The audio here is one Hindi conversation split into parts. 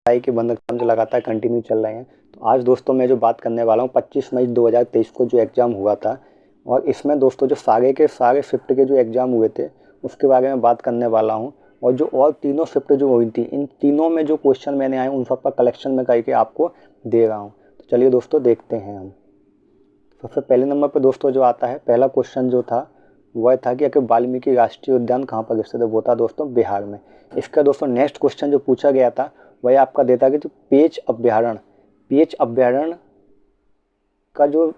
है कि बंद एग्जाम जो लगातार कंटिन्यू चल रहे हैं। तो आज दोस्तों मैं जो बात करने वाला हूँ 25 मई 2023 को जो एग्ज़ाम हुआ था, और इसमें दोस्तों जो सारे के सारे शिफ्ट के जो एग्ज़ाम हुए थे उसके बारे में बात करने वाला हूँ। और जो और तीनों शिफ्ट जो हुई थी, इन तीनों में जो क्वेश्चन मैंने आए उन सब का कलेक्शन में करके आपको दे रहा हूँ। तो चलिए दोस्तों देखते हैं हम। सबसे पहले नंबर पर दोस्तों जो आता है, पहला क्वेश्चन जो था वह था कि अगर वाल्मीकि राष्ट्रीय उद्यान कहाँ पर स्थित है, वो था दोस्तों बिहार में। इसका दोस्तों नेक्स्ट क्वेश्चन जो पूछा गया था वह आपका देता कि जो पेंच अभ्यारण्य का जो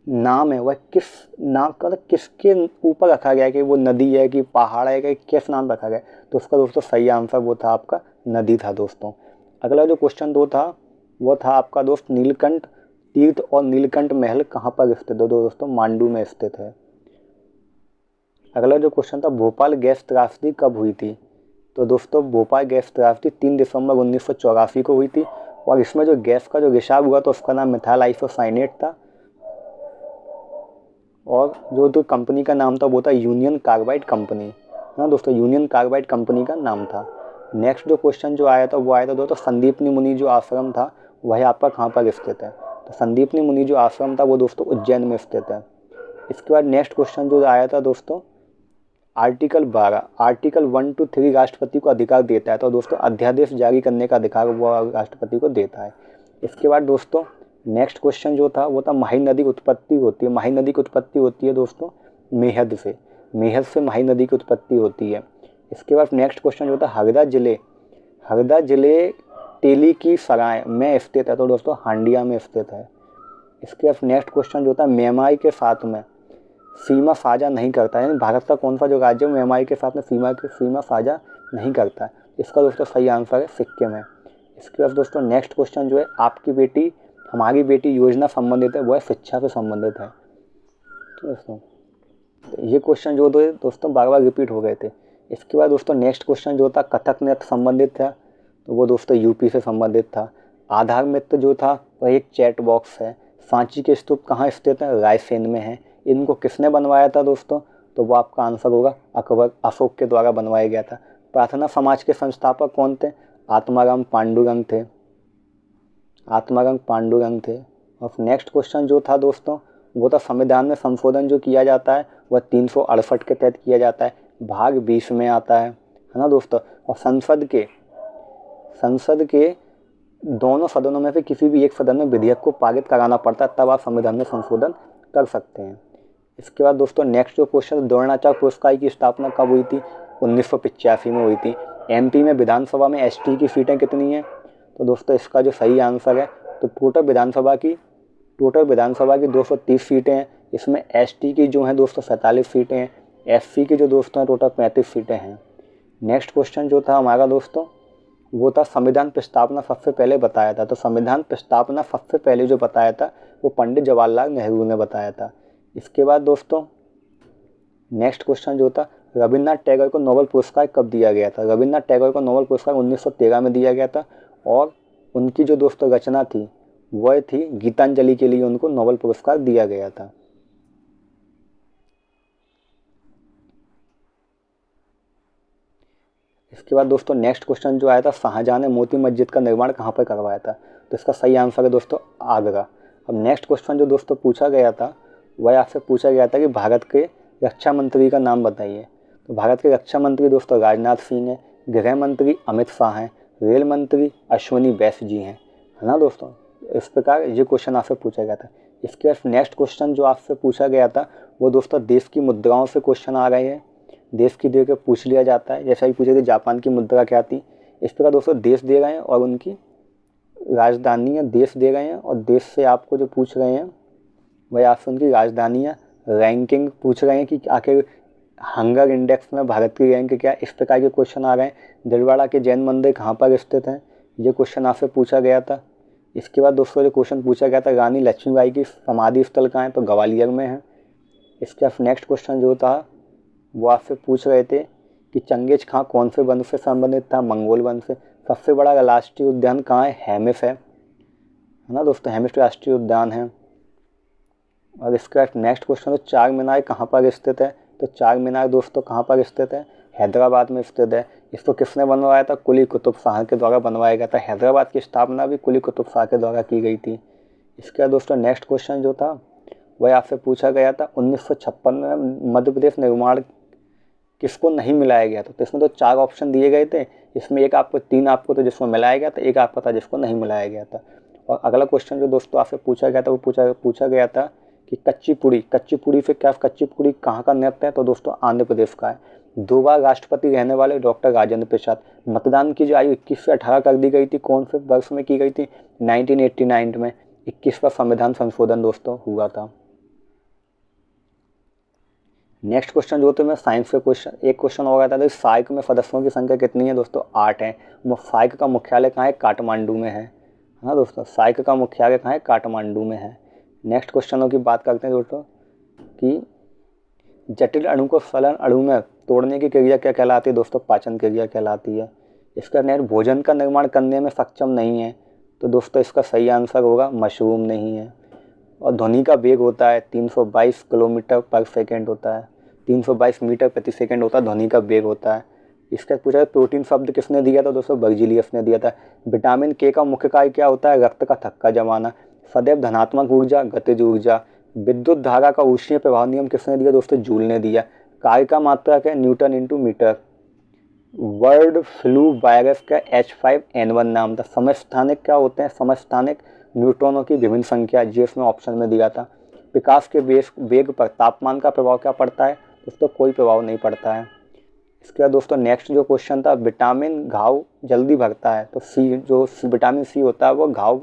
नाम है वह किस नाम का, मतलब किसके ऊपर रखा गया है, कि वो नदी है कि पहाड़ है कि किस नाम रखा गया है। तो उसका दोस्तों सही आंसर वो था आपका नदी था दोस्तों। अगला जो क्वेश्चन दो था वो था आपका दोस्त नीलकंठ तीर्थ और नीलकंठ महल कहाँ पर स्थित है, दोस्तों मांडू में स्थित है। अगला जो क्वेश्चन था भोपाल गैस त्रासदी कब हुई थी, तो दोस्तों भोपाल गैस त्रासदी 3 दिसंबर 1984 को हुई थी। और इसमें जो गैस का जो रिसाव हुआ तो उसका नाम मिथाइल आइसोसाइनेट था, और जो कंपनी का नाम था वो था यूनियन कार्बाइड कंपनी। हाँ दोस्तों, यूनियन कार्बाइड कंपनी का नाम था। नेक्स्ट जो क्वेश्चन जो आया था वो आया था दोस्तों संदीपनी मुनि जो आश्रम था वह आपका कहाँ पर स्थित है। तो संदीपनी मुनि जो आश्रम था वो दोस्तों उज्जैन में स्थित है। इसके बाद नेक्स्ट क्वेश्चन जो आया था दोस्तों आर्टिकल 12, आर्टिकल 1 to 3 राष्ट्रपति को अधिकार देता है। तो दोस्तों अध्यादेश जारी करने का अधिकार वो राष्ट्रपति को देता है। इसके बाद दोस्तों नेक्स्ट क्वेश्चन जो था वो था माही नदी की उत्पत्ति होती है। माही नदी की उत्पत्ति होती है दोस्तों मेहद से माही नदी की उत्पत्ति होती है। इसके बाद नेक्स्ट क्वेश्चन जो था हरदा जिले तेली की सराय में स्थित है। तो दोस्तों हांडिया में स्थित है। इसके बाद नेक्स्ट क्वेश्चन जो था म्यांमार के साथ में सीमा साझा नहीं करता है, यानी भारत का कौन सा जो राज्य म्यांमार के साथ में सीमा साझा नहीं करता है। इसका दोस्तों सही आंसर है सिक्किम है। इसके बाद दोस्तों नेक्स्ट क्वेश्चन जो है आपकी बेटी हमारी बेटी योजना संबंधित है, वह शिक्षा से संबंधित है। तो दोस्तों ये क्वेश्चन जो दोस्तों बार बार रिपीट हो गए थे। इसके बाद दोस्तों नेक्स्ट क्वेश्चन जो था कथक नृत्य संबंधित था, तो वो दोस्तों यूपी से संबंधित था। आधार मित्र जो था वह एक चैट बॉक्स है। सांची के स्तूप कहाँ स्थित है, रायसेन में है। इनको किसने बनवाया था दोस्तों, तो वो आपका आंसर होगा अकबर अशोक के द्वारा बनवाया गया था। प्रार्थना समाज के संस्थापक कौन थे, आत्माराम पांडुरंग थे। और नेक्स्ट क्वेश्चन जो था दोस्तों वो था संविधान में संशोधन जो किया जाता है वह 368 के तहत किया जाता है, भाग 20 में आता है ना दोस्तों। और संसद के दोनों सदनों में से किसी भी एक सदन में विधेयक को पारित कराना पड़ता है, तब आप संविधान में संशोधन कर सकते हैं। इसके बाद दोस्तों नेक्स्ट जो क्वेश्चन द्रोणाचार्य पुरस्कार की स्थापना कब हुई थी, 1985 में हुई थी। एमपी में विधानसभा में एसटी की सीटें कितनी हैं, तो दोस्तों इसका जो सही आंसर है तो टोटल विधानसभा की 230 सीटें हैं। इसमें एसटी की जो है दोस्तों 47 सीटें हैं, एससी की जो दोस्तों हैं टोटल 35 सीटें हैं। नेक्स्ट क्वेश्चन जो था हमारा दोस्तों वो था संविधान प्रस्तावना सबसे पहले बताया था। तो संविधान प्रस्तावना सबसे पहले जो बताया था वो पंडित जवाहरलाल नेहरू ने बताया था। इसके बाद दोस्तों नेक्स्ट क्वेश्चन जो था रविन्द्रनाथ टैगोर को नोबेल पुरस्कार कब दिया गया था। रविन्द्रनाथ टैगोर को नोबेल पुरस्कार 1913 में दिया गया था, और उनकी जो दोस्तों रचना थी वह थी गीतांजलि के लिए उनको नोबेल पुरस्कार दिया गया था। इसके बाद दोस्तों नेक्स्ट क्वेश्चन जो आया था शाहजहां ने मोती मस्जिद का निर्माण कहाँ पर करवाया था, तो इसका सही आंसर है दोस्तों आगरा। अब नेक्स्ट क्वेश्चन जो दोस्तों पूछा गया था वह आपसे पूछा गया था कि भारत के रक्षा मंत्री का नाम बताइए। तो भारत के रक्षा मंत्री दोस्तों राजनाथ सिंह हैं, गृह मंत्री अमित शाह हैं, रेल मंत्री अश्विनी वैष्णव जी हैं, है ना दोस्तों। इस प्रकार ये क्वेश्चन आपसे पूछा गया था। इसके बाद नेक्स्ट क्वेश्चन जो आपसे पूछा गया था वो दोस्तों देश की मुद्राओं से क्वेश्चन आ रहे हैं। देश की दे के पूछ लिया जाता है, जैसा कि पूछे थे जापान की मुद्रा क्या थी। इस प्रकार दोस्तों देश दे रहे हैं और उनकी राजधानियाँ देश दे रहे हैं, और देश से आपको जो पूछ रहे हैं वह आपसे उनकी राजधानियाँ रैंकिंग पूछ रहे हैं कि आखिर हंगर इंडेक्स में भारत की रैंक क्या। इस प्रकार के क्वेश्चन आ रहे हैं। दिलवाड़ा के जैन मंदिर कहाँ पर स्थित हैं, ये क्वेश्चन आपसे पूछा गया था। इसके बाद दोस्तों जो क्वेश्चन पूछा गया था रानी लक्ष्मीबाई की समाधि स्थल कहाँ है, तो ग्वालियर में है। इसके बाद नेक्स्ट क्वेश्चन जो था वो आपसे पूछ रहे थे कि चंगेज खां कौन से वन से संबंधित था, मंगोल वन से। सबसे बड़ा राष्ट्रीय उद्यान कहाँ है, हेमिस है ना दोस्तों, हेमिस राष्ट्रीय उद्यान है। और इसके बाद नेक्स्ट क्वेश्चन तो चार मीनार कहाँ पर स्थित है, तो चार मीनार दोस्तों कहाँ पर स्थित है, हैदराबाद में स्थित है। इसको किसने बनवाया था? कुली कुतुब शाह के द्वारा बनवाया गया था। हैदराबाद की स्थापना भी कुली कुतुब शाह के द्वारा की गई थी। इसके बाद दोस्तों नेक्स्ट क्वेश्चन जो था वह आपसे पूछा गया था 1956 में मध्य प्रदेश निर्माण किसको नहीं मिलाया गया था? तो इसमें तो 4 ऑप्शन दिए गए थे, इसमें एक आपको 3 आपको तो जिसको मिलाया गया था, एक आपको था जिसको नहीं मिलाया गया था। और अगला क्वेश्चन जो दोस्तों आपसे पूछा गया था वो पूछा गया था कि कच्ची पुड़ी से क्या, कच्ची पुड़ी कहाँ का नृत्य है? तो दोस्तों आंध्र प्रदेश का है। 2 बार राष्ट्रपति रहने वाले डॉक्टर राजेंद्र प्रसाद। मतदान की जो आयु 21 से 18 कर दी गई थी, कौन से वर्ष में की गई थी? 1989 में 21वां संविधान संशोधन दोस्तों हुआ था। नेक्स्ट क्वेश्चन जो थे मैं साइंस के क्वेश्चन, एक क्वेश्चन हो गया था सार्क में सदस्यों की संख्या कितनी है? दोस्तों 8 है। सार्क का मुख्यालय कहाँ है? काठमांडू में है। हाँ दोस्तों, सार्क का मुख्यालय कहाँ है? काठमांडू में है। नेक्स्ट क्वेश्चनों की बात करते हैं दोस्तों कि जटिल अणु को सरल अणु में तोड़ने की क्रिया क्या कहलाती है? दोस्तों पाचन क्रिया कहलाती है। इसका नेक्स्ट भोजन का निर्माण करने में सक्षम नहीं है, तो दोस्तों इसका सही आंसर होगा मशरूम नहीं है। और ध्वनि का वेग होता है 322 किलोमीटर पर सेकेंड होता है, 322 मीटर प्रति सेकेंड होता है ध्वनि का वेग होता है। इसका पूछा प्रोटीन शब्द किसने दिया था? दोस्तों बर्जीलियस ने दिया था। विटामिन के का मुख्य कार्य क्या होता है? रक्त का थक्का जमाना। सदैव धनात्मक ऊर्जा, गतिज ऊर्जा। विद्युत धारा का ऊष्मीय प्रभाव नियम किसने दिया? दोस्तों जूल ने दिया। कार्य का मात्रक है newton into metre. World flu virus का H5N1 नाम था। समस्थानिक क्या होते हैं? समस्थानिक न्यूट्रॉनों की विभिन्न संख्या, जो इसमें ऑप्शन में दिया था। विकास के वेग पर तापमान का प्रभाव क्या पड़ता है? दोस्तों कोई प्रभाव नहीं पड़ता है। इसके बाद दोस्तों नेक्स्ट जो क्वेश्चन था, विटामिन घाव जल्दी भरता है, तो सी जो विटामिन सी होता है वो घाव,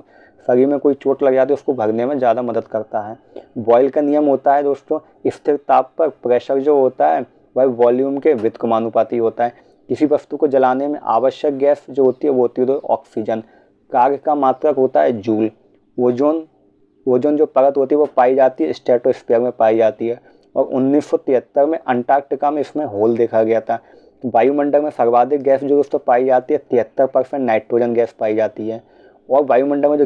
शरीर में कोई चोट लग जाती है उसको भरने में ज़्यादा मदद करता है। बॉयल का नियम होता है दोस्तों, स्थिर ताप पर प्रेशर जो होता है वह वॉल्यूम के व्युत्क्रमानुपाती होता है। किसी वस्तु को जलाने में आवश्यक गैस जो होती है वो होती है ऑक्सीजन। कार्य का मात्रक होता है जूल। ओजोन जो परत होती है वो पाई जाती है स्ट्रेटोस्फीयर में पाई जाती है। और 1973 में अंटार्कटिका में इसमें होल देखा गया था। वायुमंडल में सर्वाधिक गैस जो दोस्तों पाई जाती है 73% नाइट्रोजन गैस पाई जाती है। और वायुमंडल में जो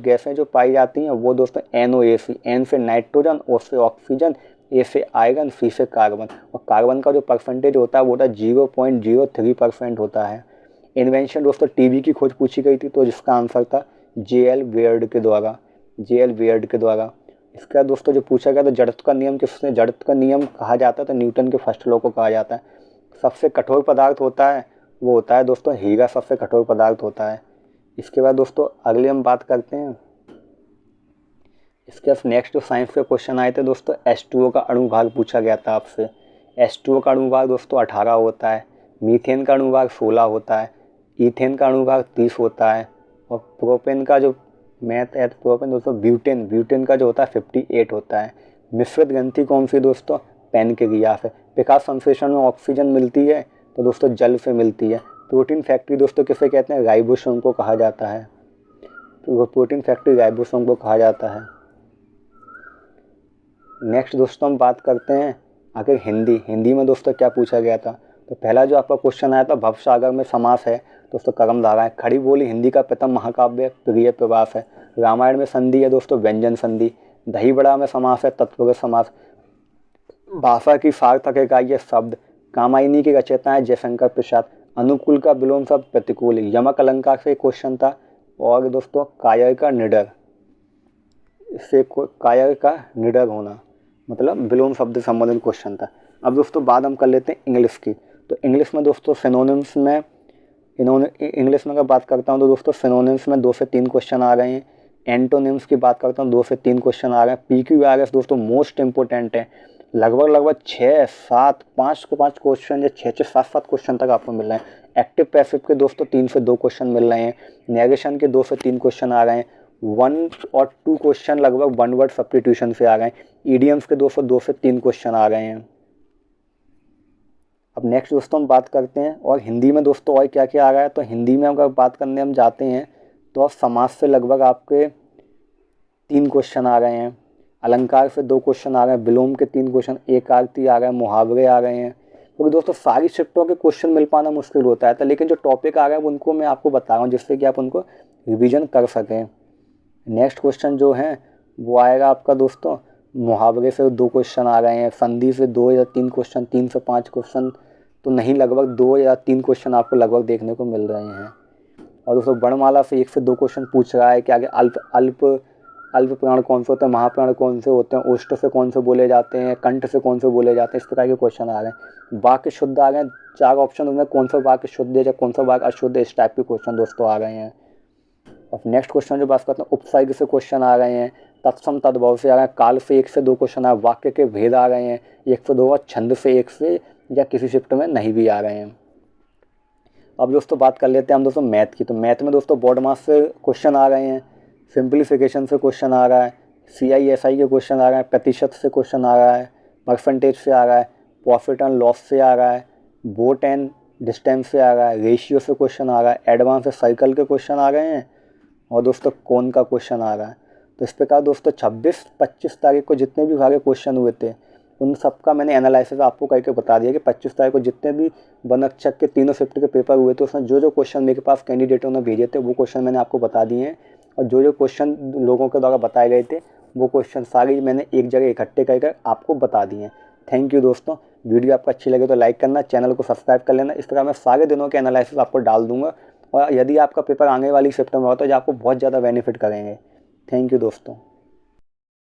गैसें जो पाई जाती हैं वो दोस्तों NOAC, N से नाइट्रोजन, O से ऑक्सीजन, A से आयरन, C से कार्बन। और कार्बन का जो परसेंटेज होता है वो होता है 0.03% होता है। इन्वेंशन दोस्तों टीवी की खोज पूछी गई थी, तो जिसका आंसर था JL बेयर्ड के द्वारा। इसके बाद दोस्तों जो पूछा गया था जड़त्व का नियम किसने, जड़त्व का नियम कहा जाता है तो न्यूटन के फर्स्ट लॉ को कहा जाता है। सबसे कठोर पदार्थ होता है वो होता है दोस्तों हीरा, सबसे कठोर पदार्थ होता है। इसके बाद दोस्तों अगले हम बात करते हैं, इसके बाद नेक्स्ट जो साइंस के क्वेश्चन आए थे दोस्तों, H2O का अणुभाग पूछा गया था आपसे। H2O का अणुभाग दोस्तों 18 होता है। मीथेन का अणुभाग 16 होता है। ईथेन का अणुभाग 30 होता है। और प्रोपेन का जो मैथ है प्रोपेन दोस्तों ब्यूटेन का जो होता है 58 होता है। मिश्रित ग्रंथि कौन सी दोस्तों? पैनक्रियास है। विकास संश्लेषण में ऑक्सीजन मिलती है तो दोस्तों जल से मिलती है। प्रोटीन फैक्ट्री दोस्तों किसे कहते हैं? राइबोसोम को कहा जाता है। तो प्रोटीन फैक्ट्री राइबोसोम को कहा जाता है। नेक्स्ट दोस्तों हम बात करते हैं आखिर हिंदी में दोस्तों क्या पूछा गया था। तो पहला जो आपका क्वेश्चन आया था भवसागर में समास है दोस्तों कर्मधारा है। खड़ी बोली हिंदी का प्रथम महाकाव्य प्रिय प्रवास है। रामायण में संधि है दोस्तों व्यंजन संधि। दही बड़ा में समास है तत्पुरुष समास। भाषा की सार्थक इकाई है शब्द। कामायनी की रचयिता है जयशंकर प्रसाद। अनुकूल का विलोम शब्द प्रतिकूल। यमक अलंकार से क्वेश्चन था। और दोस्तों कायर का निडर, इससे कायर का निडर होना मतलब विलोम शब्द से संबंधित क्वेश्चन था। अब दोस्तों बात हम कर लेते हैं इंग्लिश की। तो इंग्लिश में दोस्तों सिनोनिम्स में इंग्लिश में अगर बात करता हूँ तो दोस्तों सिनोनिम्स में 2 से 3 क्वेश्चन आ गए हैं। एंटोनिम्स की बात करता हूँ 2 से 3 क्वेश्चन आ गए हैं। PQRS दोस्तों मोस्ट इंपॉर्टेंट है। लगभग 6, 7, 5 क्वेश्चन या 6, 7 क्वेश्चन तक आपको मिल रहे हैं। एक्टिव पैसिव के दोस्तों 3 से 2 क्वेश्चन मिल रहे हैं। नेगेशन के 2 से 3 क्वेश्चन आ रहे हैं। 1 और 2 क्वेश्चन लगभग 1 वर्ड सब्स्टिट्यूशन से आ गए हैं। ईडियम्स के 2 से 3 क्वेश्चन आ गए हैं। अब नेक्स्ट दोस्तों हम बात करते हैं और हिंदी में दोस्तों और क्या क्या आ रहा है। तो हिंदी में अगर बात करने हम जाते हैं तो समास से लगभग आपके 3 क्वेश्चन आ रहे हैं। अलंकार से 2 क्वेश्चन आ रहे हैं। विलोम के 3 क्वेश्चन, एकार्थी आ रहे हैं, मुहावरे आ रहे हैं। क्योंकि दोस्तों सारी शिफ्टों के क्वेश्चन मिल पाना मुश्किल होता है, तो लेकिन जो टॉपिक आ रहे हैं उनको मैं आपको बता रहा हूँ जिससे कि आप उनको रिविजन कर सकें। नेक्स्ट क्वेश्चन जो है वो आएगा आपका दोस्तों मुहावरे से 2 क्वेश्चन आ रहे हैं। संधि से 2 या 3 क्वेश्चन, 3 से 5 क्वेश्चन, तो नहीं, लगभग 2 या 3 क्वेश्चन आपको लगभग देखने को मिल रहे हैं। और दोस्तों वर्णमाला से 1 से 2 क्वेश्चन पूछ रहा है कि आगे अल्प प्राण कौन से होते हैं, महाप्राण कौन से होते हैं, ओष्ठ से कौन से बोले जाते हैं, कंठ से कौन से बोले जाते हैं, इस प्रकार के क्वेश्चन आ रहे हैं। वाक्य शुद्ध आ गए, 4 ऑप्शन उनमें कौन सा वाक्य शुद्ध है या कौन सा वाक्य अशुद्ध है, इस टाइप के क्वेश्चन दोस्तों आ गए हैं। अब नेक्स्ट क्वेश्चन जो बात करते हैं, उपसर्ग से क्वेश्चन आ गए हैं, तत्सम तद्भव से आ गए हैं, काल से 1 से 2 क्वेश्चन आ, वाक्य के भेद आ गए हैं 1 से 2, और छंद से 1 से या किसी शिफ्ट में नहीं भी आ गए हैं। अब दोस्तों बात कर लेते हैं हम दोस्तों मैथ की। तो मैथ में दोस्तों बोर्ड मार्क्स से क्वेश्चन आ गए हैं, सिंप्लीफिकेशन से क्वेश्चन आ रहा है, CISI के क्वेश्चन आ रहे हैं, प्रतिशत से क्वेश्चन आ रहा है, परसेंटेज से आ रहा है, प्रॉफिट एंड लॉस से आ रहा है, बोट एंड डिस्टेंस से आ रहा है, रेशियो से क्वेश्चन आ रहा है, एडवांस साइकिल के क्वेश्चन आ गए हैं, और दोस्तों कौन का क्वेश्चन आ रहा है। तो इस प्रकार दोस्तों 26-25 तारीख को जितने भी सारे क्वेश्चन हुए थे उन सब का मैंने एनालिसिस आपको करके बता दिया कि 25 तारीख को जितने भी बनक्षक के तीनों शिफ्ट के पेपर हुए थे उसमें जो जो क्वेश्चन मेरे पास कैंडिडेटों ने भेजे थे वो क्वेश्चन मैंने आपको बता दिए हैं, और जो जो क्वेश्चन लोगों के द्वारा बताए गए थे वो क्वेश्चन सारे मैंने एक जगह इकट्ठे कर आपको बता दिए हैं। थैंक यू दोस्तों। वीडियो आपको अच्छी लगे तो लाइक करना, चैनल को सब्सक्राइब कर लेना। इस प्रकार मैं सारे दिनों के एनालिसिस आपको डाल दूंगा, और यदि आपका पेपर आने वाली शिफ्ट में हो तो जो आपको बहुत ज़्यादा बेनिफिट करेंगे। थैंक यू दोस्तों।